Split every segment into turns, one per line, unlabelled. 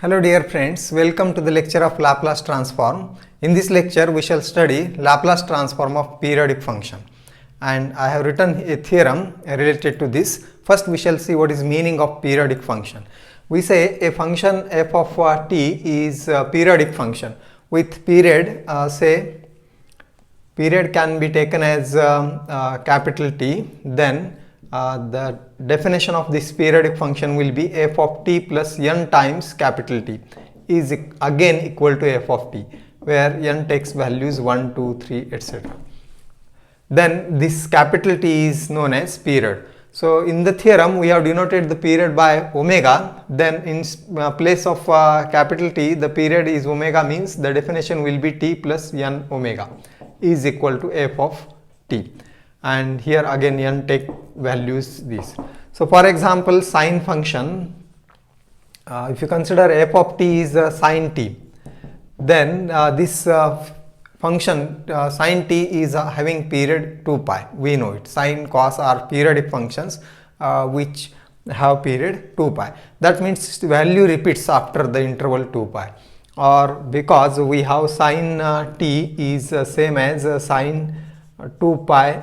Hello dear friends, welcome to the lecture of Laplace transform. In this lecture we shall study Laplace transform of periodic function, and I have written a theorem related to this. First we shall see what is meaning of periodic function. We say a function f of t is a periodic function with period, say period can be taken as capital T, then the definition of this periodic function will be f of t plus n times capital T is again equal to f of t, where n takes values 1, 2, 3, etc. Then this capital T is known as period. So in the theorem we have denoted the period by omega, then in place of capital T the period is omega, means the definition will be t plus n omega is equal to f of t, and here again n take values these. So for example, sine function, if you consider f of t is sine t, then this function sine t is having period 2 pi. We know it, sine, cos are periodic functions which have period 2 pi. That means value repeats after the interval 2 pi, or because we have sine t is same as sine 2 pi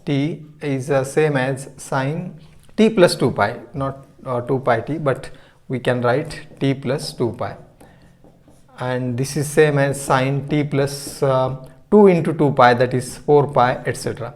t is same as sine t plus 2 pi, not 2 pi t, but we can write t plus 2 pi, and this is same as sine t plus 2 into 2 pi, that is 4 pi, etc.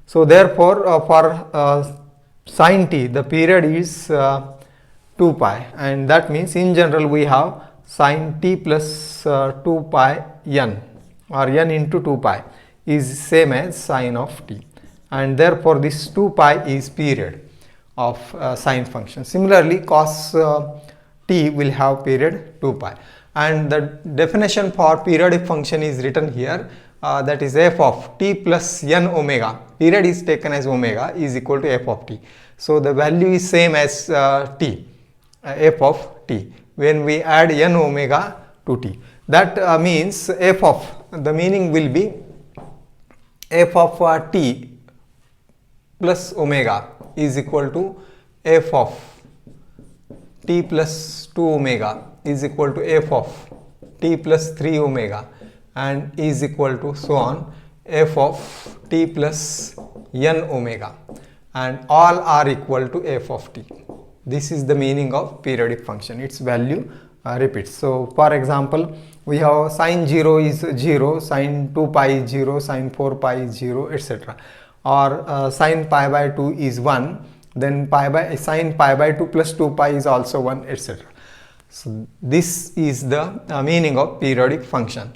So therefore for sine t the period is 2 pi, and that means in general we have sine t plus 2 pi n, or n into 2 pi is same as sine of t, and therefore this 2 pi is period of sine function. Similarly cos t will have period 2 pi, and the definition for periodic function is written here, that is f of t plus n omega, period is taken as omega, is equal to f of t. So the value is same as t, f of t, when we add n omega to t. That means f of, the meaning will be f of t plus omega is equal to f of t plus 2 omega is equal to f of t plus 3 omega, and is equal to so on f of t plus n omega, and all are equal to f of t. This is the meaning of periodic function, its value repeats. So for example, we have sine 0 is 0, sine 2 pi is 0, sine 4 pi is 0, etc. Or sine pi by 2 is 1, then sine pi by 2 plus 2 pi is also 1, etc. So this is the meaning of periodic function,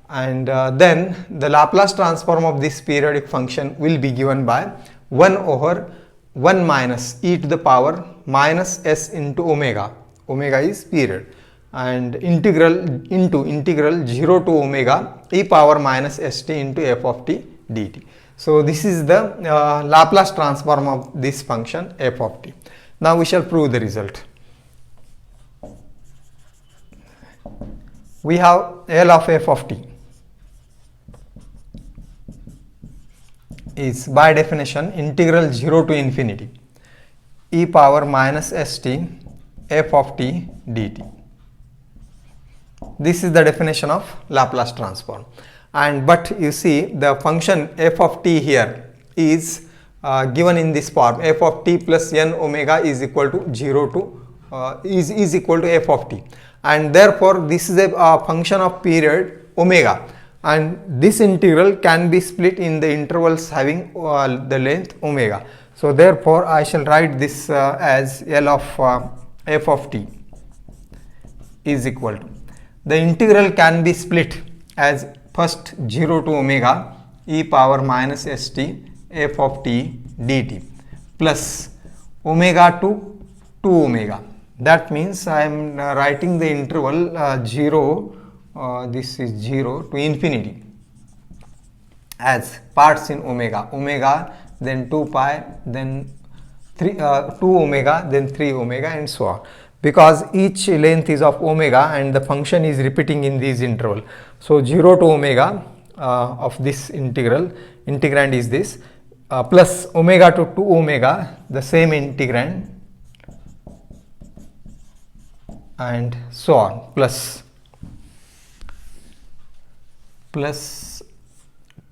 and then the Laplace transform of this periodic function will be given by 1 over 1 minus e to the power minus s into omega, omega is period, and integral 0 to omega e power minus st into f of t dt. So this is the Laplace transform of this function f of t. Now we shall prove the result. We have L of f of t is by definition integral 0 to infinity e power minus st f of t dt. This is the definition of Laplace transform, and but you see the function f of t here is given in this form, f of t plus n omega is equal to 0 to is equal to f of t, and therefore this is a function of period omega, and this integral can be split in the intervals having the length omega. So therefore I shall write this as L of f of t is equal to, the integral can be split as first 0 to omega e power minus st f of t dt plus omega to 2 omega. That means I am writing the interval 0, this is 0 to infinity as parts in omega, omega then 2 pi, then 2 omega, then 3 omega, and so on, because each length is of omega and the function is repeating in this interval. So 0 to omega of this integrand is this, plus omega to 2 omega, the same integrand and so on, plus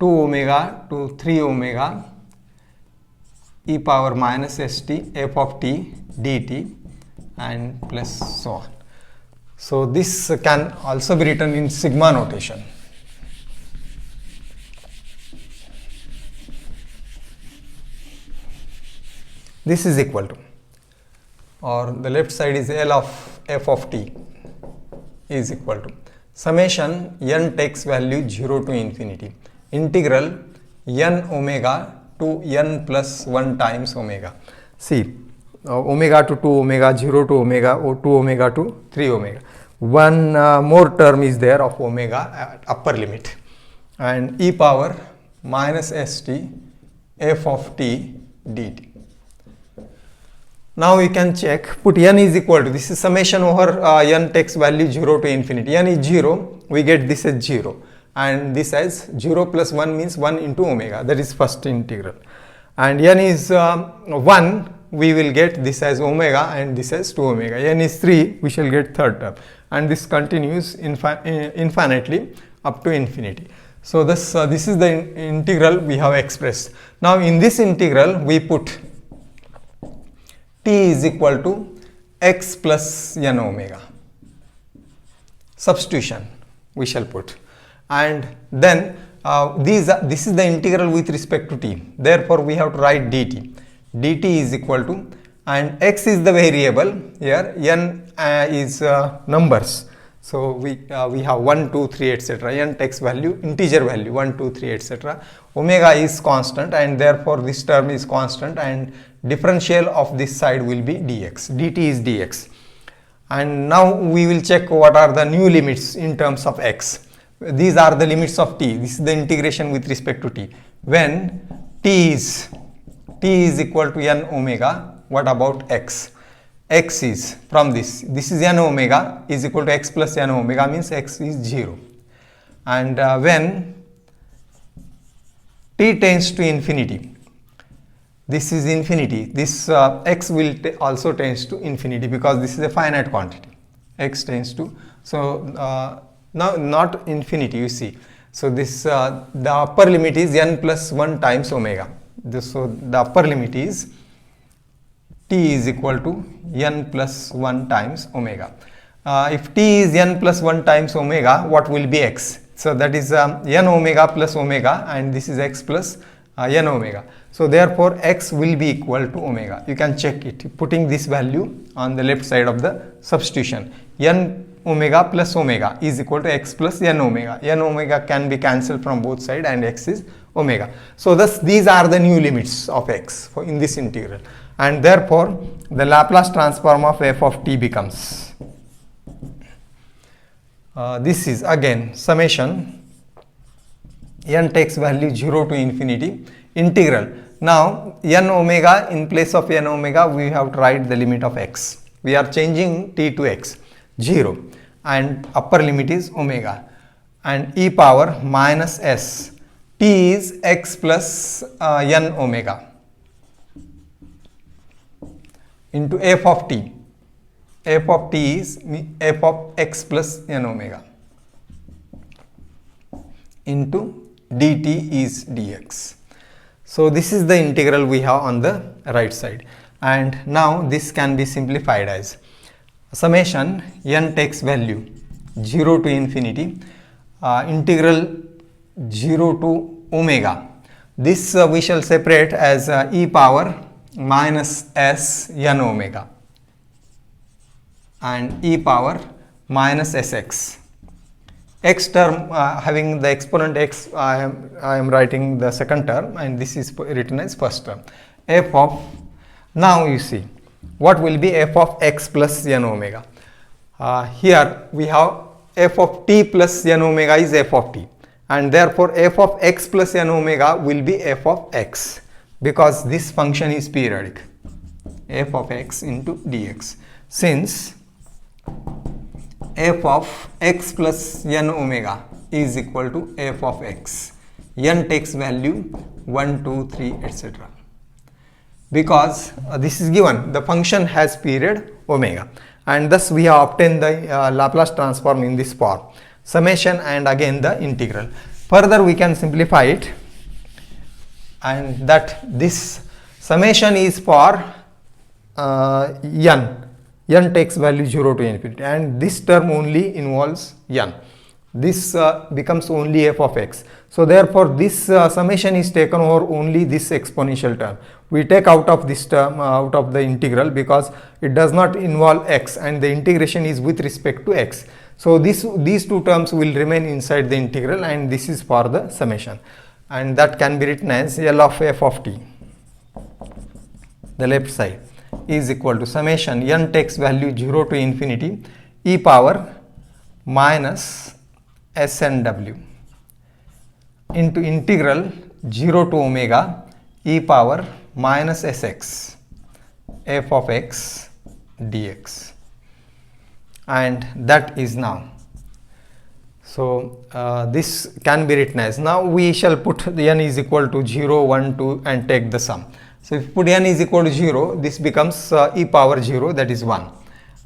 2 omega to 3 omega e power minus st f of t dt and plus so on. So this can also be written in sigma notation. This is equal to, or the left side is L of f of t is equal to summation n takes value 0 to infinity integral n omega to n plus 1 times omega. See, omega to 2 omega, 0 to omega, or 2 omega to 3 omega. One more term is there of omega at upper limit, and e power minus st f of t dt. Now we can check, put n is equal to, this is summation over n takes value 0 to infinity. N is 0, we get this as 0, and this as 0 plus 1 means 1 into omega, that is first integral. And n is 1, we will get this as omega and this as 2 omega. N is 3, we shall get third term, and this continues infinitely up to infinity. So this is the integral we have expressed. Now in this integral we put t is equal to x plus n omega. Substitution we shall put, and then this is the integral with respect to t. Therefore we have to write dt. dt is equal to, and x is the variable here, n is numbers. So we have 1, 2, 3, etc. n takes value, integer value 1, 2, 3, etc. Omega is constant, and therefore this term is constant, and differential of this side will be dx. dt is dx. And now we will check what are the new limits in terms of x. These are the limits of t. This is the integration with respect to t. When t is equal to n omega, what about x? X is from this is n omega is equal to x plus n omega, means x is 0. And when t tends to infinity, this is infinity, this x will also tends to infinity, because this is a finite quantity. X tends to, so now not infinity, you see. So this the upper limit is n plus 1 times omega. So the upper limit is t is equal to n plus 1 times omega. If t is n plus 1 times omega, what will be x? So that is n omega plus omega, and this is x plus n omega. So therefore x will be equal to omega. You can check it putting this value on the left side of the substitution. N omega plus omega is equal to x plus n omega. N omega can be cancelled from both sides, and x is omega. So thus these are the new limits of x in this integral, and therefore the Laplace transform of f of t becomes this is again summation n takes value 0 to infinity integral. Now n omega, in place of n omega we have to write the limit of x. We are changing t to x, 0, and upper limit is omega, and e power minus s. T is x plus n omega into f of t. F of t is f of x plus n omega into dt is dx. So this is the integral we have on the right side, and now this can be simplified as summation n takes value 0 to infinity integral 0 to omega. This we shall separate as e power minus s n omega and e power minus sx. X term having the exponent x, I am writing the second term, and this is written as first term. F of, now you see what will be f of x plus n omega. Here we have f of t plus n omega is f of t, and therefore f of x plus n omega will be f of x, because this function is periodic, f of x into dx. Since f of x plus n omega is equal to f of x, n takes value 1, 2, 3, etc. Because this is given, the function has period omega, and thus we have obtained the Laplace transform in this form, summation and again the integral. Further we can simplify it, and that this summation is for n takes value 0 to infinity, and this term only involves n. This becomes only f of x. So therefore this summation is taken over only this exponential term. We take out of this term out of the integral because it does not involve x, and the integration is with respect to x. So these two terms will remain inside the integral, and this is for the summation, and that can be written as L of f of t, the left side, is equal to summation n takes value 0 to infinity e power minus SNW into integral 0 to omega e power minus Sx f of x dx, and that is now. So this can be written as, now we shall put the n is equal to 0, 1, 2 and take the sum. So if put n is equal to 0, this becomes e power 0, that is 1,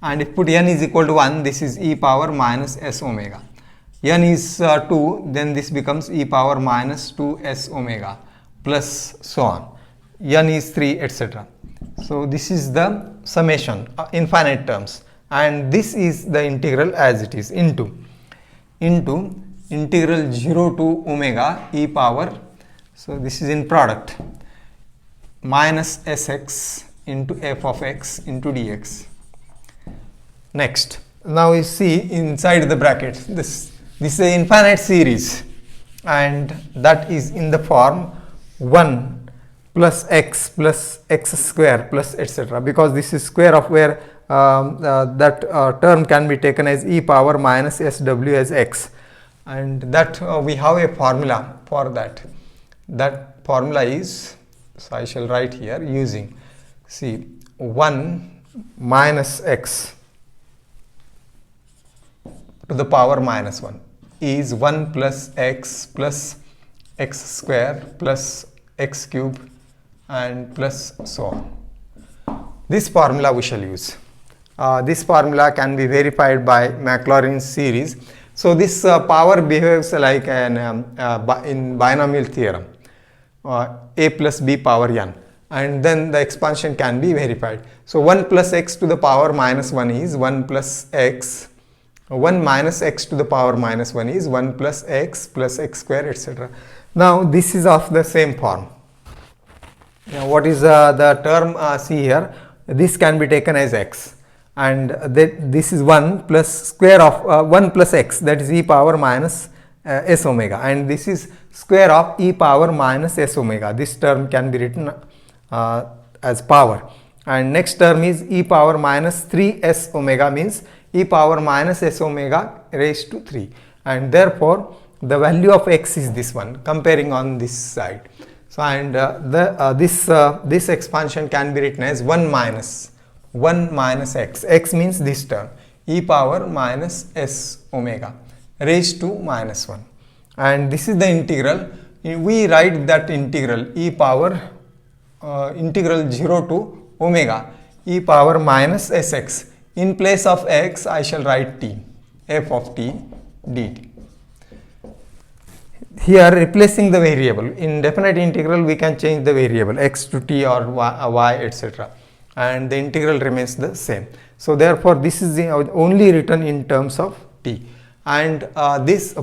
and if put n is equal to 1, this is e power minus s omega. N is 2, then this becomes e power minus 2s omega plus so on. N is 3, etc. So this is the summation, infinite terms, and this is the integral as it is into integral 0 to omega e power, so this is in product, minus Sx into f of x into dx. Next, now you see inside the bracket, this is an infinite series, and that is in the form 1 plus x square plus etc., because this is square of where that term can be taken as e power minus sw as x, and that we have a formula for that. That formula is, so I shall write here using, see, 1 minus x to the power minus 1 is 1 plus x square plus x cube and plus so on. This formula we shall use. This formula can be verified by Maclaurin's series. So this power behaves like an in binomial theorem, a plus b power n, and then the expansion can be verified. So 1 plus x to the power minus 1 is 1 plus x, 1 minus x to the power minus 1 is 1 plus x square, etc. Now this is of the same form. Now what is the term see here? This can be taken as x, and this is 1 plus square of 1 plus x, that is e power minus s omega, and this is square of e power minus s omega. This term can be written as power, and next term is e power minus 3s omega, means e power minus s omega raised to 3, and therefore the value of x is this one, comparing on this side. So and this expansion can be written as 1 minus x. X means this term, e power minus s omega raised to minus 1, and this is the integral. We write that integral e power integral 0 to omega e power minus sx. In place of x, I shall write t, f of t dt. Here replacing the variable, in definite integral we can change the variable x to t or y etc., and the integral remains the same. So therefore this is only written in terms of t, and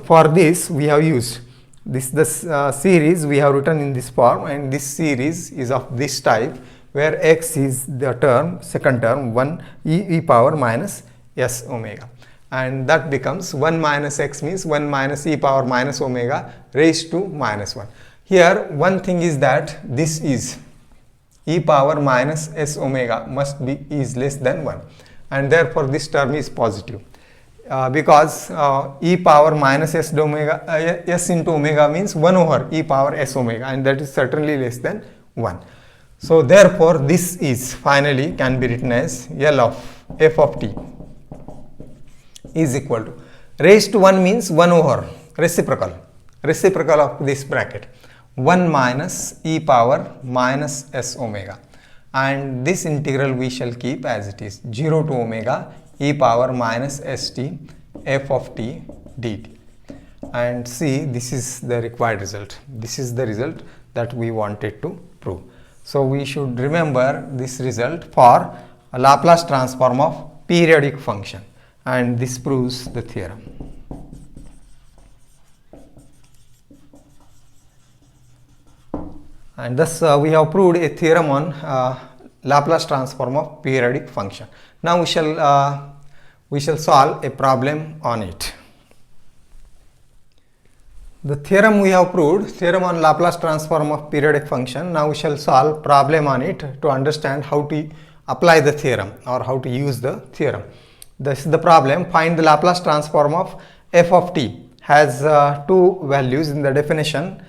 for this we have used this series we have written in this form, and this series is of this type where x is the term, second term, 1 e power minus s omega, and that becomes 1 minus x means 1 minus e power minus omega raised to minus 1. Here one thing is that this is e power minus s omega is less than 1, and therefore this term is positive, because e power minus s into omega means 1 over e power s omega, and that is certainly less than 1. So therefore this is finally can be written as L of f of t is equal to, raised to 1 means 1 over reciprocal of this bracket, 1 minus e power minus s omega, and this integral we shall keep as it is, 0 to omega e power minus st f of t dt. And see, this is the required result. This is the result that we wanted to prove. So we should remember this result for a Laplace transform of periodic function, and this proves the theorem. And thus we have proved a theorem on Laplace transform of periodic function. Now we shall solve a problem on it. The theorem we have proved, theorem on Laplace transform of periodic function. Now we shall solve problem on it to understand how to apply the theorem or how to use the theorem. This is the problem. Find the Laplace transform of f of t. Has two values in the definition.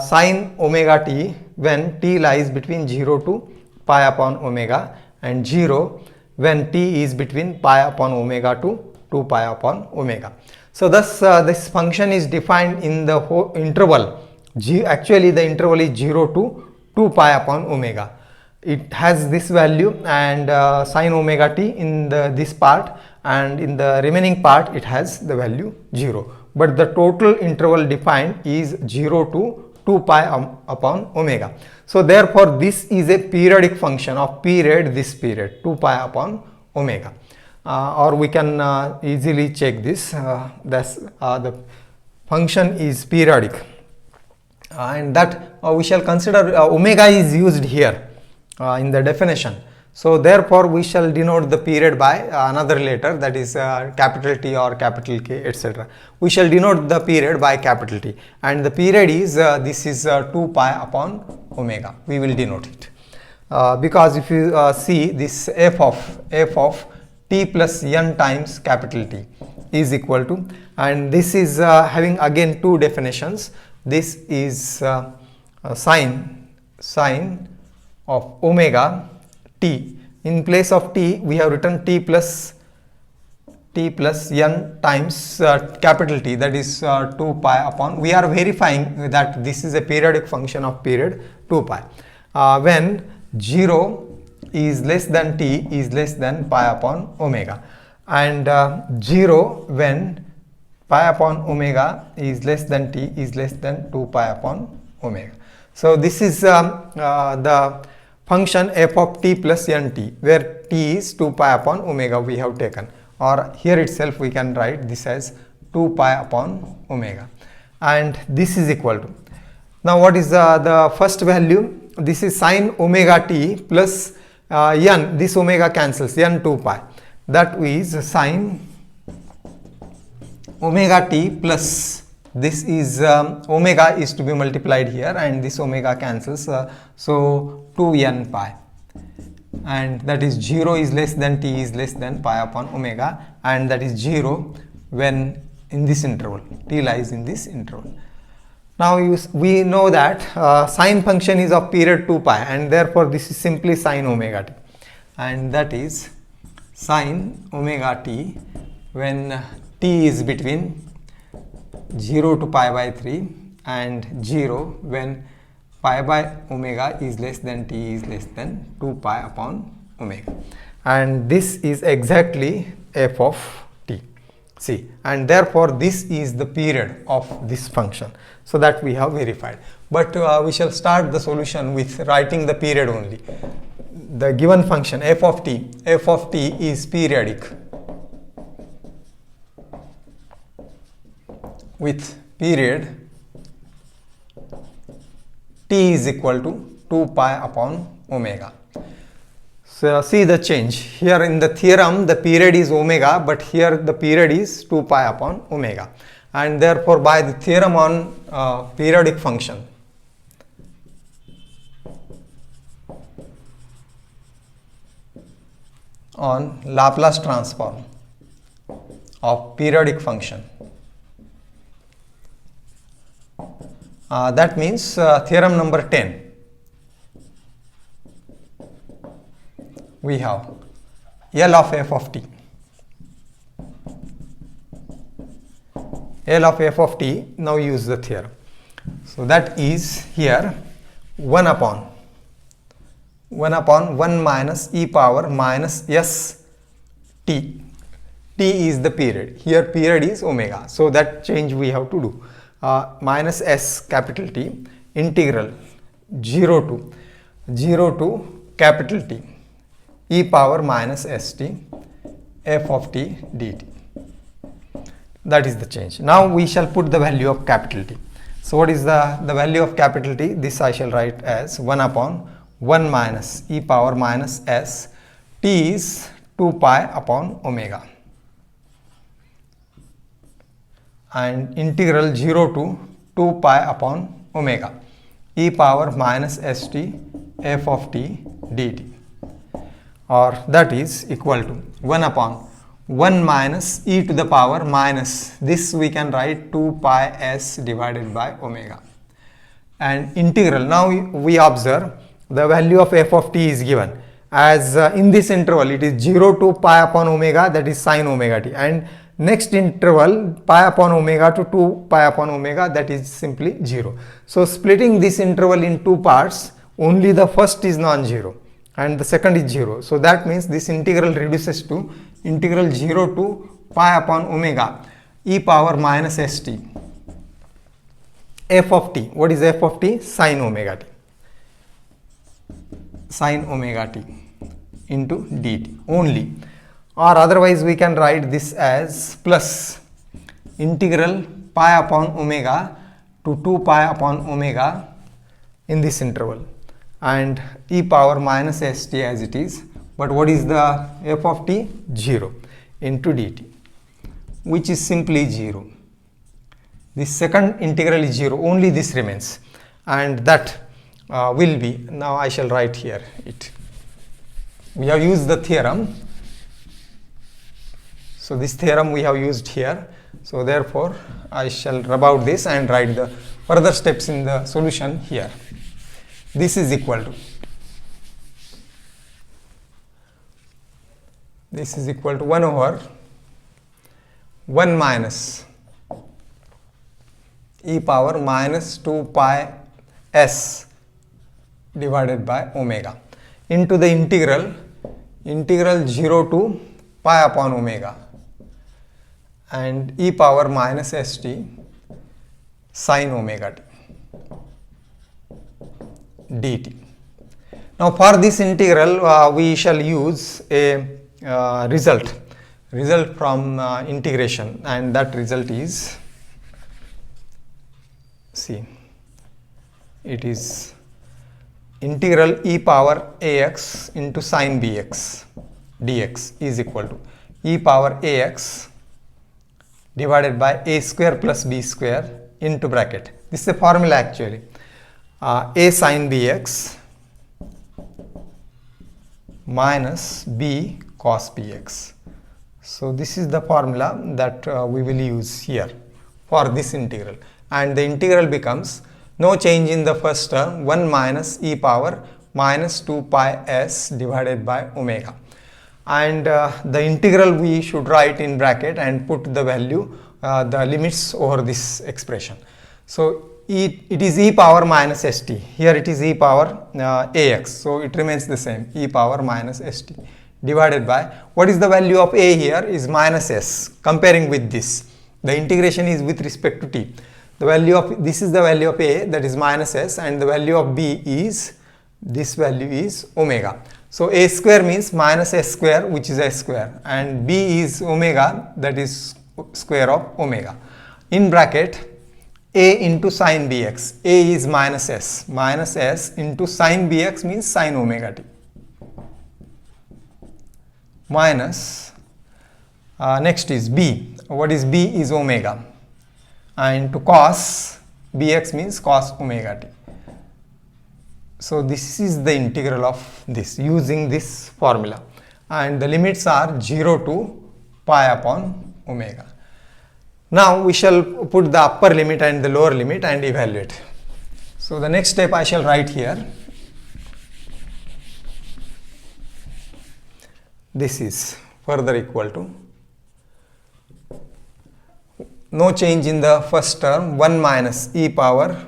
Sin omega t when t lies between 0 to pi upon omega, and 0 when t is between pi upon omega to 2 pi upon omega. So thus this function is defined in the whole interval. Actually the interval is 0 to 2 pi upon omega. It has this value and sin omega t in this part, and in the remaining part it has the value 0. But the total interval defined is 0 to 2 pi upon omega. So therefore this is a periodic function of period, this period 2 pi upon omega. Or we can easily check this, the function is periodic, and that we shall consider omega is used here in the definition. So therefore we shall denote the period by another letter, that is capital T or capital K, etc. We shall denote the period by capital T, and the period is this is 2 pi upon omega. We will denote it because if you see this f of t plus n times capital T is equal to, and this is having again two definitions. This is sine of omega t. In place of t we have written t plus n times capital T, that is 2 pi upon. We are verifying that this is a periodic function of period 2 pi when 0 is less than t is less than pi upon omega, and 0 when pi upon omega is less than t is less than 2 pi upon omega. So this is the function f of t plus nt, where t is 2 pi upon omega we have taken, or here itself we can write this as 2 pi upon omega, and this is equal to, now what is the first value? This is sin omega t plus n, this omega cancels, n 2 pi, that is sin omega t plus this is omega is to be multiplied here, and this omega cancels, so 2n pi, and that is 0 is less than t is less than pi upon omega, and that is 0 when in this interval, t lies in this interval. Now we know that sine function is of period 2 pi, and therefore this is simply sin omega t, and that is sin omega t when t is between 0 to pi by 3 and 0 when pi by omega is less than t is less than 2 pi upon omega, and this is exactly f of t. See, and therefore this is the period of this function, so that we have verified. But we shall start the solution with writing the period only. The given function f of t is periodic with period t is equal to 2 pi upon omega. So see the change here in the theorem, the period is omega, but here the period is 2 pi upon omega, and therefore by the theorem on periodic function, on Laplace transform of periodic function, that means theorem number 10, we have L of f of t. L of f of t, now use the theorem. So that is here 1 upon 1 minus e power minus s t t is the period. Here period is omega. So that change we have to do. Minus s capital T integral 0 to capital T e power minus st f of t dt. That is the change. Now we shall put the value of capital T. So what is the value of capital T? This I shall write as 1 upon 1 minus e power minus s. T is 2 pi upon omega. And integral 0 to 2 pi upon omega e power minus st f of t dt, or that is equal to 1 upon 1 minus e to the power minus, this we can write 2 pi s divided by omega, and integral. Now we observe the value of f of t is given as in this interval it is 0 to pi upon omega, that is sin omega t, and next interval pi upon omega to 2 pi upon omega, that is simply 0. So splitting this interval in two parts, only the first is non-zero and the second is 0. So that means this integral reduces to integral 0 to pi upon omega e power minus st f of t. What is f of t? Sin omega t. Sin omega t into dt only. Or otherwise we can write this as plus integral pi upon omega to 2 pi upon omega in this interval and e power minus st as it is. But what is the f of t? 0 into dt, which is simply 0. This second integral is 0, only this remains, and that will be, now I shall write here it. We have used the theorem. So this theorem we have used here. So therefore I shall rub out this and write the further steps in the solution here. This is equal to, this is equal to 1 over 1 minus e power minus 2 pi s divided by omega into the integral 0 to pi upon omega and e power minus st sin omega t dt. Now for this integral we shall use a result from integration, and that result is, see, it is integral e power ax into sin bx dx is equal to e power ax divided by a square plus b square into bracket. This is a formula actually. A sin bx minus b cos bx. So this is the formula that we will use here for this integral, and the integral becomes no change in the first term, 1 minus e power minus 2 pi s divided by omega, and the integral we should write in bracket and put the value, the limits over this expression. So it is e power minus st, here it is e power ax, so it remains the same, e power minus st divided by, what is the value of a here is minus s. Comparing with this, the integration is with respect to t. The value of, this is the value of a, that is minus s, and the value of b is, this value is omega. So a square means minus s square, which is s square, and b is omega, that is square of omega. In bracket, a into sin bx, a is minus s into sin bx means sin omega t, minus, next is b, what is b is omega, and to cos bx means cos omega t. So this is the integral of this using this formula, and the limits are 0 to pi upon omega. Now we shall put the upper limit and the lower limit and evaluate. So the next step I shall write here. This is further equal to, no change in the first term, 1 minus e power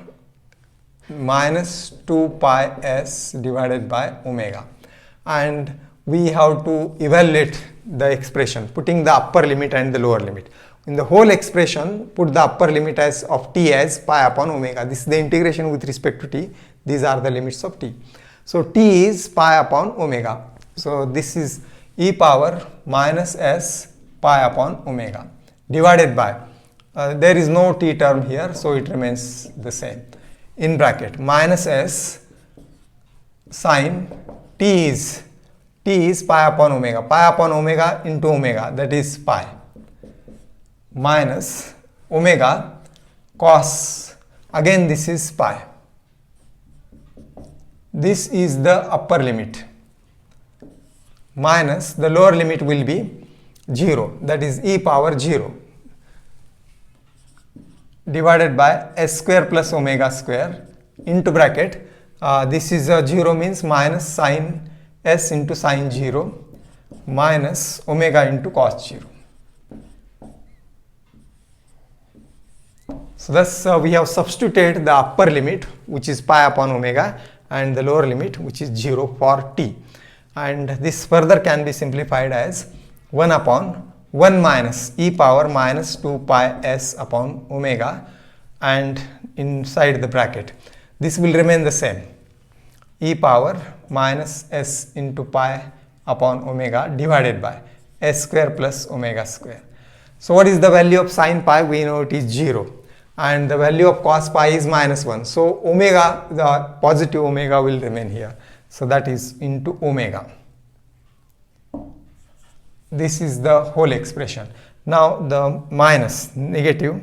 minus 2 pi s divided by omega, and we have to evaluate the expression, putting the upper limit and the lower limit. In the whole expression, put the upper limit as of t as pi upon omega. This is the integration with respect to t. These are the limits of t. So t is pi upon omega. So this is e power minus s pi upon omega divided by, there is no t term here, so it remains the same, in bracket minus s sine t is pi upon omega into omega, that is pi, minus omega cos, again this is pi. This is the upper limit, minus the lower limit will be 0, that is e power 0, divided by s square plus omega square into bracket, this is 0 means minus sine s into sine 0 minus omega into cos 0. So thus we have substituted the upper limit, which is pi upon omega, and the lower limit, which is 0 for t, and this further can be simplified as 1 upon 1 minus e power minus 2 pi s upon omega, and inside the bracket this will remain the same, e power minus s into pi upon omega divided by s square plus omega square. So what is the value of sine pi? We know it is 0, and the value of cos pi is minus 1. So omega, the positive omega will remain here. So that is into omega. This is the whole expression. Now the minus negative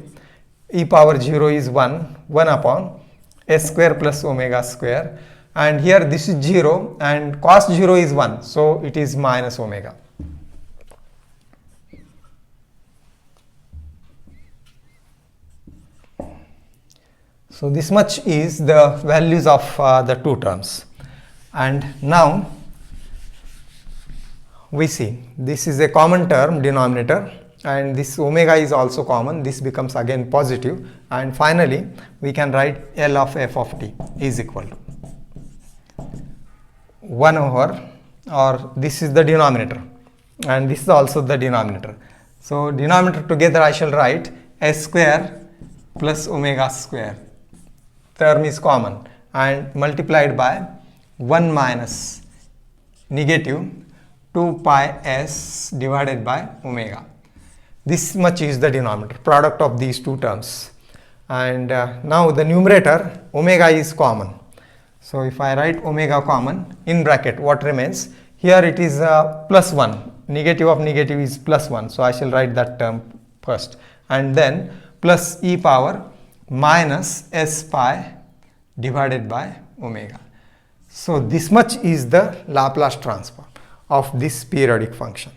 e power 0 is 1 upon s square plus omega square, and here this is 0 and cos 0 is 1, so it is minus omega. So this much is the values of the two terms, and now we see this is a common term, denominator, and this omega is also common, this becomes again positive, and finally we can write L of f of t is equal to 1 over, or this is the denominator and this is also the denominator. So denominator together I shall write s square plus omega square, term is common, and multiplied by 1 minus negative 2 pi s divided by omega. This much is the denominator, product of these two terms. And now the numerator omega is common. So if I write omega common, in bracket what remains? Here it is plus 1, negative of negative is plus 1. So I shall write that term first, and then plus e power minus s pi divided by omega. So this much is the Laplace transform of this periodic function.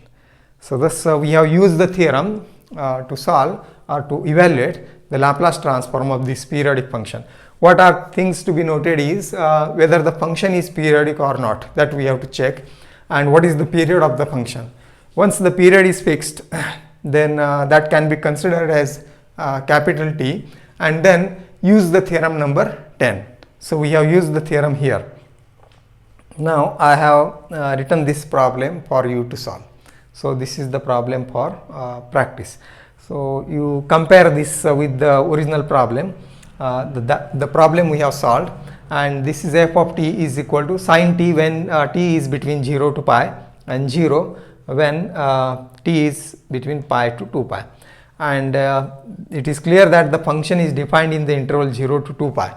So thus we have used the theorem to solve or to evaluate the Laplace transform of this periodic function. What are things to be noted is whether the function is periodic or not, that we have to check, and what is the period of the function. Once the period is fixed, then that can be considered as capital T, and then use the theorem number 10. So we have used the theorem here. Now I have written this problem for you to solve. So this is the problem for practice. So you compare this with the original problem, the problem we have solved, and this is f of t is equal to sine t when t is between 0 to pi, and 0 when t is between pi to 2 pi. And it is clear that the function is defined in the interval 0 to 2 pi.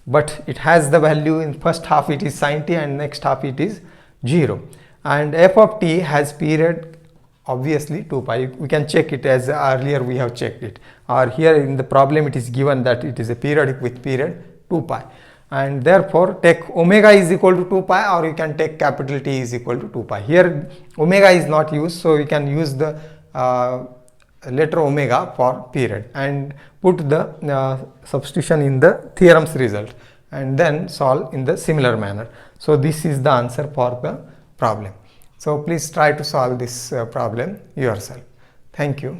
But it has the value in first half it is sine t and next half it is 0, and f of t has period obviously 2 pi. We can check it as earlier we have checked it, or here in the problem it is given that it is a periodic with period 2 pi, and therefore take omega is equal to 2 pi, or you can take capital T is equal to 2 pi. Here omega is not used, so we can use the letter omega for period and put the substitution in the theorem's result, and then solve in the similar manner. So this is the answer for the problem. So please try to solve this problem yourself. Thank you.